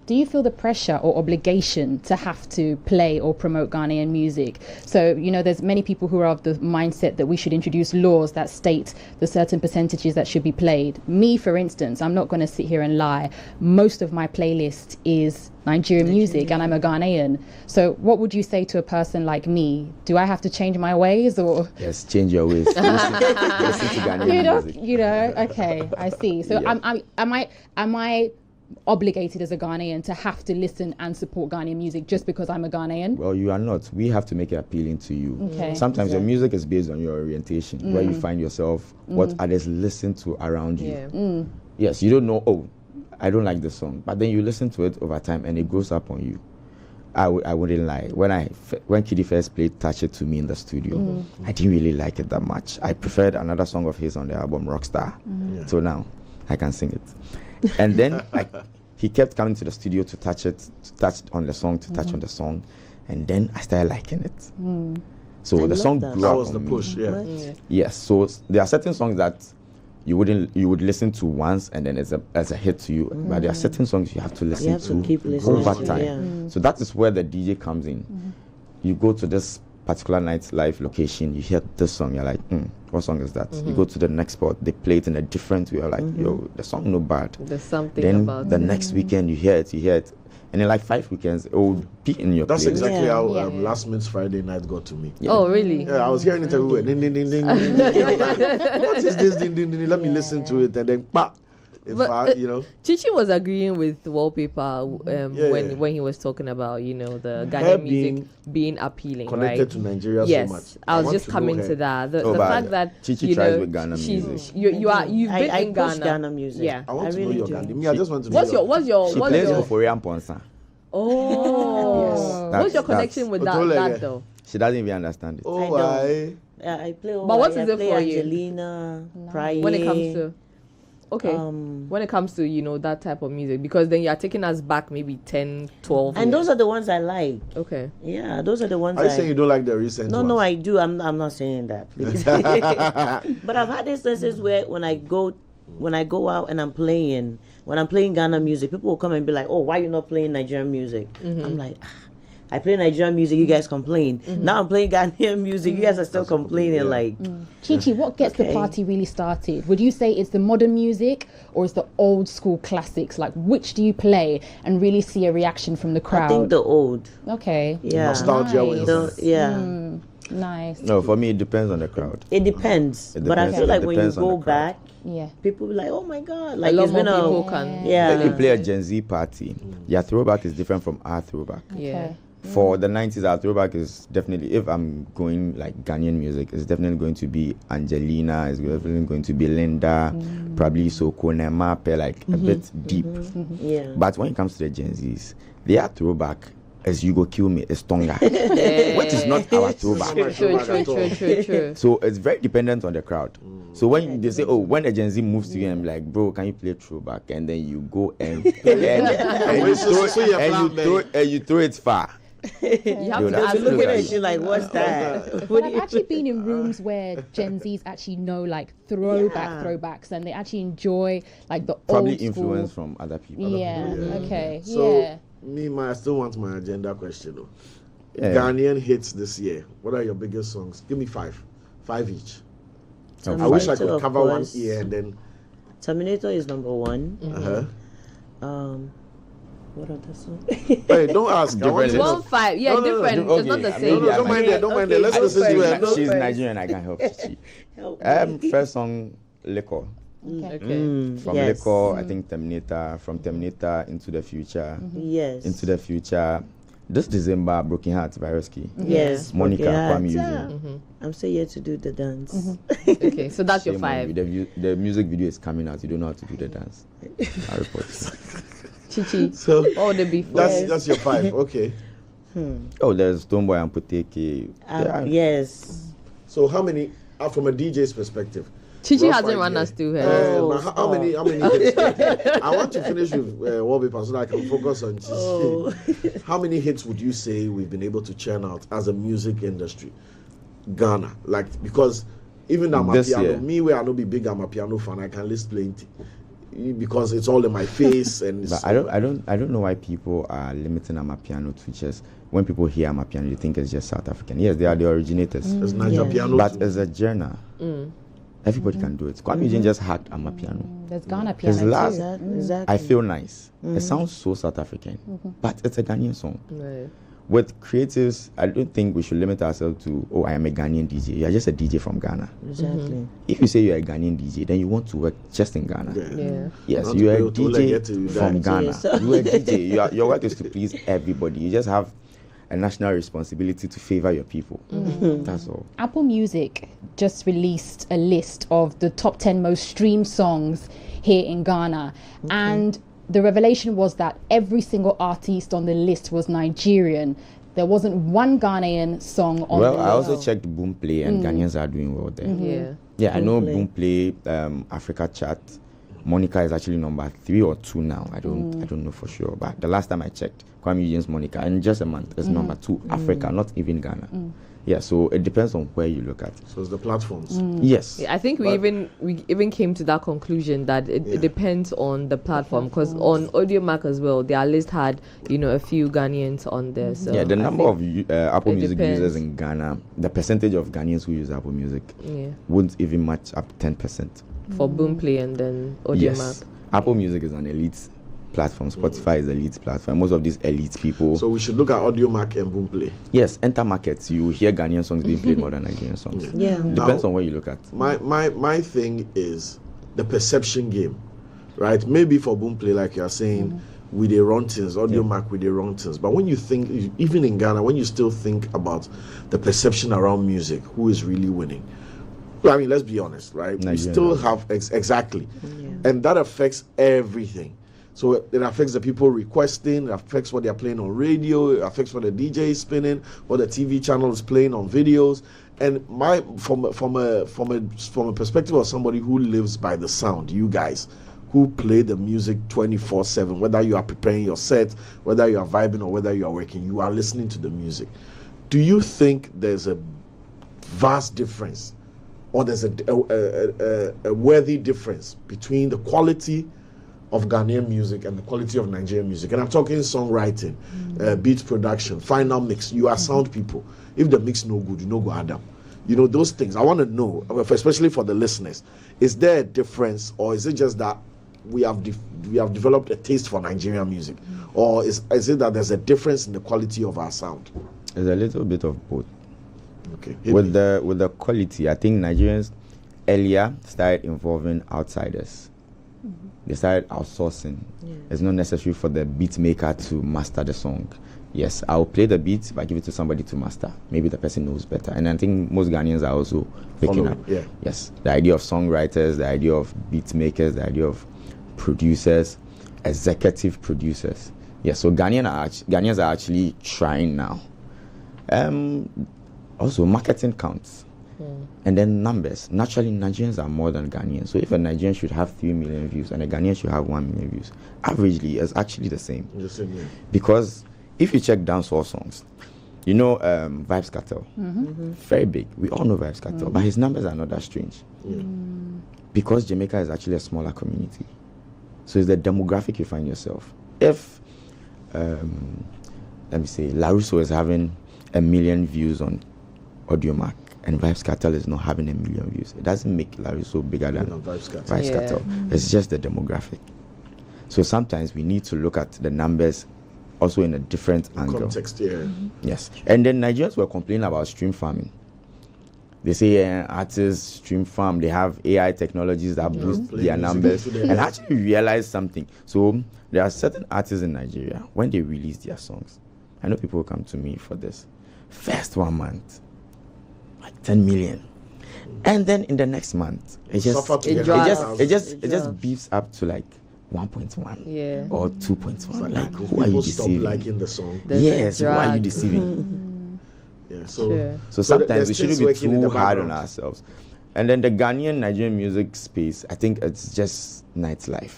Do you feel the pressure or obligation to have to play or promote Ghanaian music? So, there's many people who are of the mindset that we should introduce laws that state the certain percentages that should be played. Me, for instance, I'm not going to sit here and lie. Most of my playlist is Nigerian music and I'm a Ghanaian. So what would you say to a person like me? Do I have to change my ways or? Yes, change your ways. Listen to Ghanaian music. Okay, I see. So am I obligated as a Ghanaian to have to listen and support Ghanaian music just because I'm a Ghanaian? Well, you are not. We have to make it appealing to you. Okay. Sometimes your music is based on your orientation, where you find yourself, what others listen to around you. Yes, you don't know, I don't like this song, but then you listen to it over time and it grows up on you. I wouldn't lie. When Kiddy first played Touch It to me in the studio, I didn't really like it that much. I preferred another song of his on the album, Rockstar. So now I can sing it. And then he kept coming to the studio to touch on the song, and then I started liking it. So the song grew up. That was the on push, me. Yes. So there are certain songs that you would listen to once and then as a hit to you, but there are certain songs you have to listen to over time. So that is where the DJ comes in. You go to this particular night's live location, you hear this song, you're like, what song is that? You go to the next spot, they play it in a different way, you're like, yo, the song no bad. There's something then about the it. next weekend you hear it, and in like 5 weekends it will be in your That's playlist. exactly how Last Minute's Friday night got to me. Oh, really? Yeah, I was hearing it everywhere. Ding, ding, ding, ding, ding, ding. What is this? Ding, ding, ding. Let me listen to it, and then, Chichi was agreeing with Wallpaper when he was talking about the Ghanaian music being appealing, connected right? to Nigeria Yes, so much. I was want just to coming know to her. that. The fact that Chichi tries with Ghana music. you've been I in push Ghana. Ghana music. Yeah. I want to really know your do. Ghanaian. Me, I just want to know What's your She plays Euphoria and Ponsa. Oh, Yes. what's your That's- connection with Otole, that though? She doesn't even understand it. Oh, I I play. But what is I it play for you? Angelina, Praye. When it comes to when it comes to that type of music, because then you're taking us back maybe 10, 12 and years. those are the ones I like. Okay. Yeah, those are the ones. Are you saying you don't like the recent ones? No, I do. I'm not saying that. But I've had instances where when I go out and I'm playing Ghana music, people will come and be like, "Oh, why you not playing Nigerian music?" I'm like, I play Nigerian music, you guys complain. Now I'm playing Ghanaian music, you guys are still complaining. Like, Chichi, what gets the party really started? Would you say it's the modern music or it's the old school classics? Like, which do you play and really see a reaction from the crowd? I think the old. Okay. Yeah. Nostalgia Nice. wins. Nice. No, for me it depends on the crowd. It depends. But I depends. feel like It when you depends on go the crowd. back, Yeah. people be like, "Oh my God!" Like A lot it's more been people a can. yeah. When you play a Gen Z party, your throwback is different from our throwback. Yeah. Okay. For the 90s, our throwback is definitely, if I'm going like Ghanaian music, it's definitely going to be Angelina, it's definitely going to be Linda, probably Soko Nemape, like a bit deep. Yeah. But when it comes to the Gen Zs, their throwback is You Go Kill Me, is Tonga, which is not our throwback. True. So it's very dependent on the crowd. So when they say, when a Gen Z moves to you and be like, bro, can you play throwback? And then you go and you throw it far. You have to that's ask Look at Right. it, she's like, "What's that?" But I've actually been in rooms where Gen Zs actually know like throwbacks and they actually enjoy like the Probably old school. influence from other people. Yeah. Okay. So, I still want my agenda question though. Yeah. Ghanaian hits this year. What are your biggest songs? Give me 5 each. Oh, I wish I Terminator, could of cover one course. ear and then. Terminator is number one. What other song? Hey, don't ask. I want to know. 1-5. Yeah, different. no, it's not the okay, same. No, don't mind that. Don't mind that. Let's listen to her. She's Nigerian. I can't help Chichi. First song, Liquor. Okay. From Yes. Liquor, I think Terminator. From Terminator, Into the Future. Yes. Into the Future. This December, Broken Heart by Reski. Yes. Monica, okay, Kwame yeah. Eugene. I'm still here to do the dance. Okay, so that's your Shame on 5. you. The music video is coming out. You don't know how to do the dance. I report. Chichi. So What would it be for? that's your 5. Okay. Oh, there's Stoneboy and Puteke. Yes. So how many? From a DJ's perspective. Chichi rough hasn't run idea. us through her. How many hits? I want to finish with Wallpaper so that I can focus on Chichi. How many hits would you say we've been able to churn out as a music industry? Ghana, like, because even I'm a This piano, year. me where I know be big, I'm a piano fan. I can list plenty because it's all in my face and. But I don't know why people are limiting Amapiano to just when people hear Amapiano, they think it's just South African. Yes, they are the originators, It's Niger piano. but too. as a genre, everybody can do it. Kwame Eugene just hacked Amapiano. There's Ghana His piano last, too. Exactly. I Feel Nice. It sounds so South African, but it's a Ghanaian song. Right. With creatives, I don't think we should limit ourselves to, oh, I am a Ghanaian DJ. You are just a DJ from Ghana. Exactly. If you say you're a Ghanaian DJ, then you want to work just in Ghana. Yeah. Yes, Not you to are a build, to let get to DJ that. from Ghana. Yes. You are a DJ. Your work is to please everybody. You just have a national responsibility to favor your people. That's all. Apple Music just released a list of the top 10 most streamed songs here in Ghana. And the revelation was that every single artist on the list was Nigerian. There wasn't one Ghanaian song on Well, the I list. also checked Boomplay, and Ghanaians are doing well there. Yeah. Yeah, I know Boomplay, Africa Chat. Monica is actually number 3 or 2 now. I don't know for sure. But the last time I checked, Kwame Eugene's Monica, in just a month, is number 2, Africa, not even Ghana. Yeah, so it depends on where you look at. So it's the platforms. Yes. Yeah, I think we even came to that conclusion that it depends on the platform, because on AudioMac as well, their list had a few Ghanaians on there. So Yeah, the I number think of Apple it Music depends. users in Ghana, the percentage of Ghanaians who use Apple Music yeah, wouldn't even match up to 10%. for Boomplay and then AudioMac. Yes. Apple Music is an elite platform. Spotify is an elite platform. Most of these elite people. So we should look at AudioMac and Boomplay. Yes, enter markets. You hear Ghanaian songs being played more than Nigerian songs. Yeah. Depends on where you look at. My thing is the perception game, right? Maybe for Boomplay, like you are saying, with the run things, AudioMac with the run things. But when you think, even in Ghana, when you still think about the perception around music, who is really winning? Well, I mean, let's be honest, right? We Nigeria. still have exactly, and that affects everything. So it affects the people requesting, it affects what they're playing on radio, it affects what the DJ is spinning, what the TV channel is playing on videos. And from a perspective of somebody who lives by the sound, you guys who play the music 24/7, whether you are preparing your set, whether you are vibing or whether you are working, you are listening to the music. Do you think there's a vast difference, or there's a worthy difference between the quality of Ghanaian music and the quality of Nigerian music? And I'm talking songwriting, beat production, final mix. You are sound people. If the mix no good, you know go Adam. Those things. I want to know, especially for the listeners, is there a difference, or is it just that we have developed a taste for Nigerian music, or is it that there's a difference in the quality of our sound? There's a little bit of both. Okay. With the quality, I think Nigerians earlier started involving outsiders. They started outsourcing. It's not necessary for the beat maker to master the song. Yes, I'll play the beat, but give it to somebody to master. Maybe the person knows better. And I think most Ghanaians are also picking up. Yeah. Yes, the idea of songwriters, the idea of beat makers, the idea of producers, executive producers. Yes, so Ghanaians are actually trying now. Also, marketing counts. And then numbers. Naturally, Nigerians are more than Ghanaians. So if a Nigerian should have 3 million views and a Ghanaian should have 1 million views, averagely, it's actually the same. Because if you check dancehall songs, Vibes Cartel, very big. We all know Vibes Cartel, but his numbers are not that strange. Because Jamaica is actually a smaller community. So it's the demographic you find yourself. If, let me say, Larusso is having 1 million views on AudioMac, and Vibes Cartel is not having 1 million views, it doesn't make Larusso bigger than Vibes Cartel. It's just the demographic. So sometimes we need to look at the numbers also in a different angle. Context, yeah. Yes. And then Nigerians were complaining about stream farming. They say artists stream farm, they have AI technologies that boost their numbers. And actually realize something. So there are certain artists in Nigeria, when they release their songs, I know people will come to me for this. First 1 month, like 10 million. And then in the next month, it just beefs up to like 1.1 or 2.1. Like, who are you deceiving? Stop liking the song. Yes, who are you deceiving? Yeah, so sometimes we shouldn't be too hard on ourselves. And then the Ghanaian Nigerian music space, I think it's just nightlife.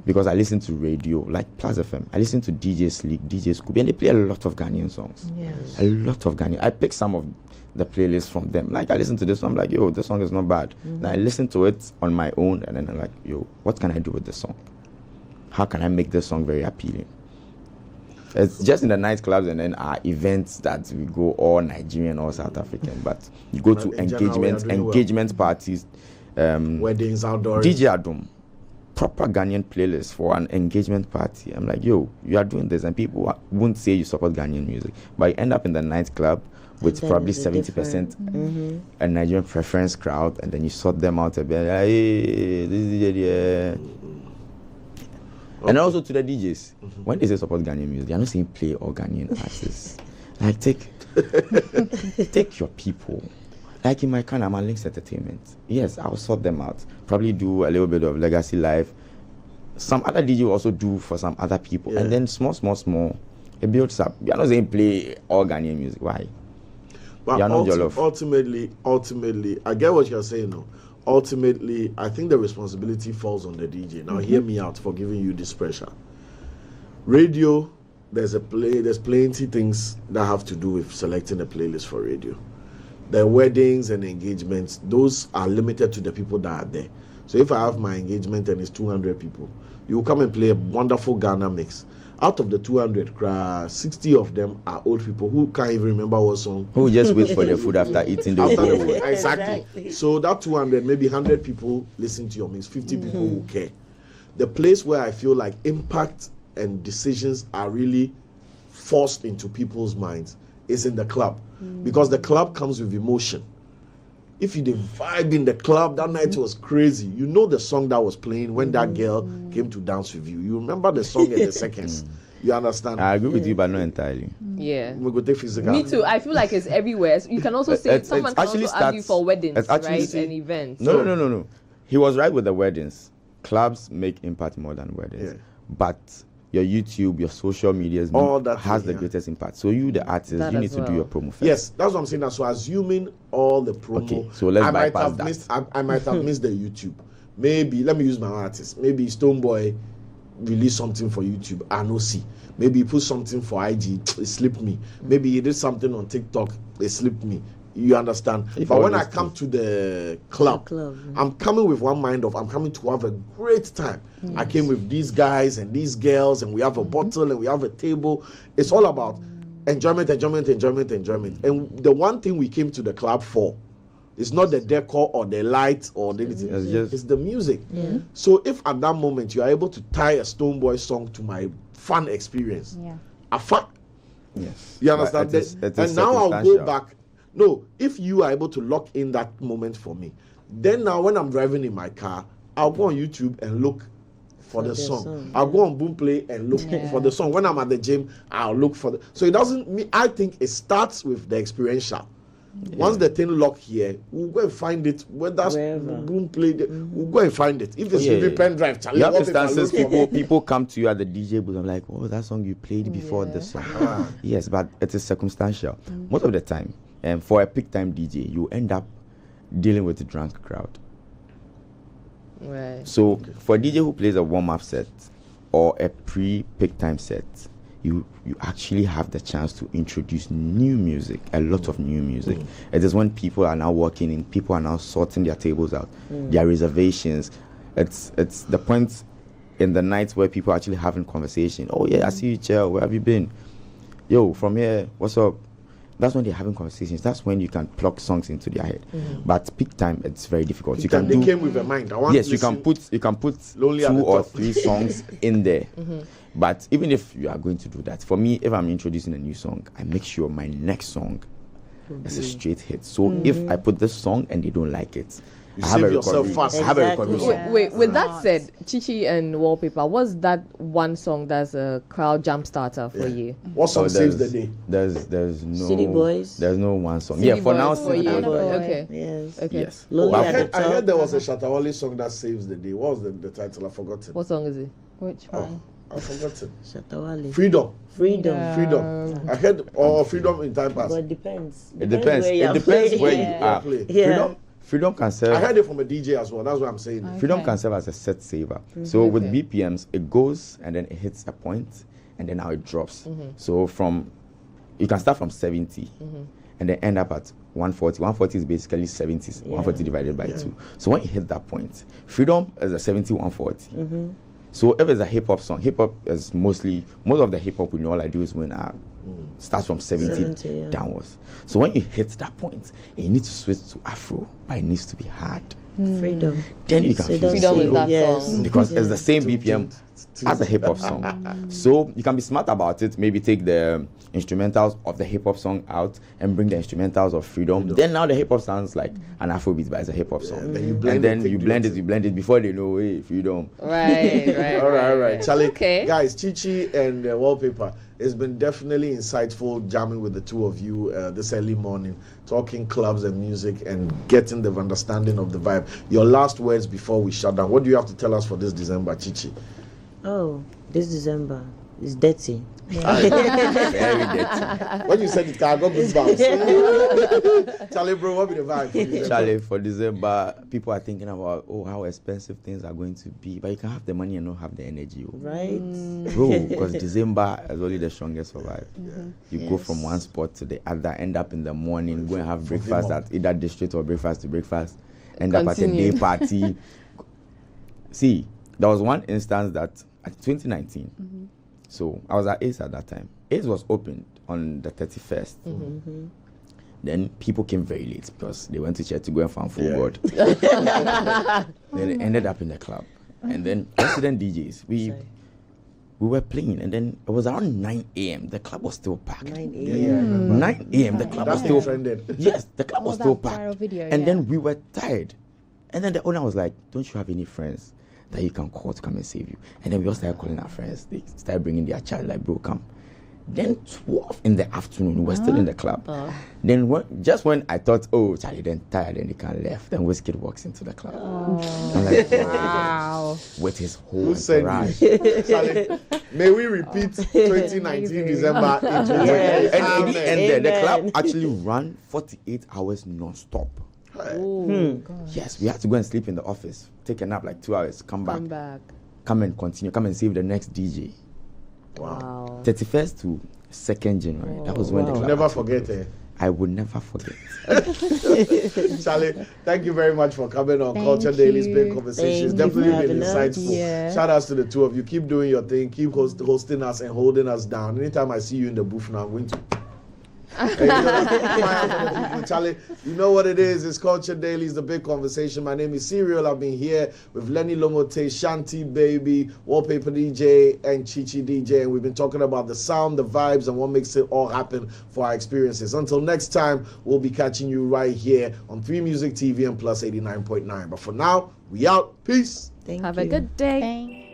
Because I listen to radio, like Plus FM. I listen to DJ Sleek, DJ Scooby, and they play a lot of Ghanaian songs. Yes. A lot of Ghanaian. I pick some of the playlists from them. Like, I listen to this song, I'm like, yo, this song is not bad. And I listen to it on my own, and then I'm like, yo, what can I do with this song? How can I make this song very appealing? It's just in the nightclubs and then our events that we go all Nigerian or South African, but you go to engagement parties, weddings, outdoor. DJ Adom, proper Ghanaian playlist for an engagement party. I'm like, yo, you are doing this, and people won't say you support Ghanaian music, but you end up in the nightclub with probably 70% a Nigerian preference crowd, and then you sort them out a bit. Hey, this is DJ. And also to the DJs, when they say support Ghanaian music, they're not saying play all Ghanaian artists. Like, take your people. Like in my kind, I'm on Links Entertainment. Yes, I'll sort them out. Probably do a little bit of Legacy Live. Some other DJ will also do for some other people. Yeah. And then small, it builds up. You're not saying play all Ghanaian music. Why? But ultimately, I get what you're saying now. Ultimately, I think the responsibility falls on the DJ. Now, hear me out for giving you this pressure. Radio, there's plenty things that have to do with selecting a playlist for radio. The weddings and engagements, those are limited to the people that are there. So if I have my engagement and it's 200 people, you will come and play a wonderful Ghana mix. Out of the 200, 60 of them are old people who can't even remember what song. Who just wait for the food after eating the food. Exactly. So that 200, maybe 100 people listen to your mix, 50 people who care. The place where I feel like impact and decisions are really forced into people's minds is in the club. Because the club comes with emotion. If you did vibe in the club, that night was crazy. You know the song that was playing when that girl came to dance with you. You remember the song in the seconds. You understand? I agree with you, but not entirely. Yeah. We go take physical. Me too. I feel like it's everywhere. You can also say someone can also argue for weddings, right? And events. No. He was right with the weddings. Clubs make impact more than weddings. Yeah. But your YouTube, your social medias, all that has the greatest impact. So you, the artist, you need to do your promo first. Yes, that's what I'm saying. So assuming all the promo, okay, so let's bypass that. I might have missed the YouTube. Maybe, let me use my artist. Maybe Stoneboy released something for YouTube, I no see. Maybe he put something for IG, it slipped me. Maybe he did something on TikTok, it slipped me. You understand? But when I come to the club, I'm coming with one mind of I'm coming to have a great time. Yes. I came with these guys and these girls, and we have a bottle and we have a table. It's all about enjoyment. And the one thing we came to the club for is not the decor or the light or anything. It's the music. Yeah. So if at that moment you are able to tie a Stoneboy song to my fun experience, yes, you understand? And now I'll go back. No, if you are able to lock in that moment for me, then now when I'm driving in my car, I'll go on YouTube and look for the song. I'll go on Boomplay and look for the song. When I'm at the gym, I'll look for so it doesn't mean, I think it starts with the experiential. Yeah. Once the thing lock here, we'll go and find it. Whether that's Boomplay, we'll go and find it. If it's a pen drive, you have instances people come to you at the DJ booth. I'm like, oh, that song you played before the song. Yes, but it is circumstantial. Most of the time. And for a peak time DJ, you end up dealing with a drunk crowd. Right. So for a DJ who plays a warm-up set or a pre-peak time set, you actually have the chance to introduce new music, a lot of new music. It is when people are now walking in, people are now sorting their tables out, their reservations. It's the point in the nights where people are actually having conversation. Oh yeah, I see you, Chell. Where have you been? Yo, from here, what's up? that's when they're having conversations. That's when you can plug songs into their head. But peak time, it's very difficult. They came with a mind. Yes, you can put 2 or 3 songs in there. But even if you are going to do that, for me, if I'm introducing a new song, I make sure my next song is a straight hit. So if I put this song and they don't like it, you save yourself fast. I have a recovery song. Wait, with that said, Chichi and Wallpaper, what's that one song that's a crowd jump starter for you? What song saves the day? There's no City Boys. There's no one song. City For Boys now, for City you. Boys. Okay. Yes. Okay. Yes. Lonely I at the heard top. there was a Shatawale song that saves the day. What was the title? I've forgotten. What song is it? Which one? I've forgotten. Shatawale. Freedom. Freedom. I heard freedom in time past. But it depends. It depends. It depends where you are. Yeah. Freedom can serve. I heard it from a DJ as well. That's what I'm saying. Freedom can serve as a set saver. So with BPMs, it goes and then it hits a point, and then now it drops. So you can start from 70 and then end up at 140. 140 is basically 70, 140 divided by 2. So when you hit that point, Freedom is a 70, 140. So if it's a hip hop song, hip hop is most of the hip hop we know all I do is when I starts from 70 downwards. So when you hit that point, you need to switch to Afro, but it needs to be hard. Freedom. Then you can feel Freedom is that song. because it's the same BPM as a hip hop song. So you can be smart about it. Maybe take the instrumentals of the hip hop song out and bring the instrumentals of Freedom. Then now the hip hop sounds like an Afrobeat, but it's a hip hop song. Then you blend you blend it before they know, hey, Freedom. Right. All right. Charlie, Okay. guys, Chichi and Wallpaper, it's been definitely insightful jamming with the two of you this early morning, talking clubs and music and getting the understanding of the vibe. Your last words before we shut down. What do you have to tell us for this December, Chichi? Oh, this December is dirty. Very dirty. When you said it, I got goosebumps. Charlie, bro, what be the vibe for December? Charlie, for December, people are thinking about how expensive things are going to be, but you can have the money and not have the energy. Right? Bro, because December is only the strongest survive. You go from one spot to the other, end up in the morning, go and have breakfast at either district or breakfast to breakfast, end up at a day party. See, there was one instance that at 2019, so I was at ACE at that time. ACE was opened on the 31st. Then people came very late because they went to church to go and find full God. Then they ended up in the club. And then resident DJs, we were playing, and then it was around 9 a.m. The club was still packed. 9 a.m. 9 a.m. The club was still trended. Yes, the club was still that viral packed. video, And yeah. then we were tired. And then the owner was like, "Don't you have any friends that you can call to come and save you?" And then we all started calling our friends. They started bringing their child, like, "Bro, come." Then 12 in the afternoon, we were still in the club. Then when I thought, "Oh, Charlie, then tired," and they can left, then Wizkid walks into the club. I'm like, Wow. with his whole Who said entourage. this? Charlie, may we repeat 2019 December into And in the end, the Amen. club actually ran 48 hours non-stop. Yes, we had to go and sleep in the office, take a nap like 2 hours, come back, come and continue, come and save the next DJ. Wow. 31st to 2nd January. That was when the club Never actually forget it. I would never forget. Charlie, thank you very much for coming on Thank Culture Daily's Big you. Conversation. It's Thank you for definitely been having us. insightful. Yeah. Shout outs to the two of you. Keep doing your thing. Keep hosting us and holding us down. Anytime I see you in the booth now, I'm going to. Charlie, you know what it is. It's Culture Daily's The Big Conversation. My name is Serial. I've been here with Lenny Lomote, Shanti Baby, Wallpaper DJ, and Chichi DJ. And we've been talking about the sound, the vibes, and what makes it all happen for our experiences. Until next time, we'll be catching you right here on 3 Music TV and Plus 89.9. But for now, we out. Peace. Thank Have you. a good day. Thanks.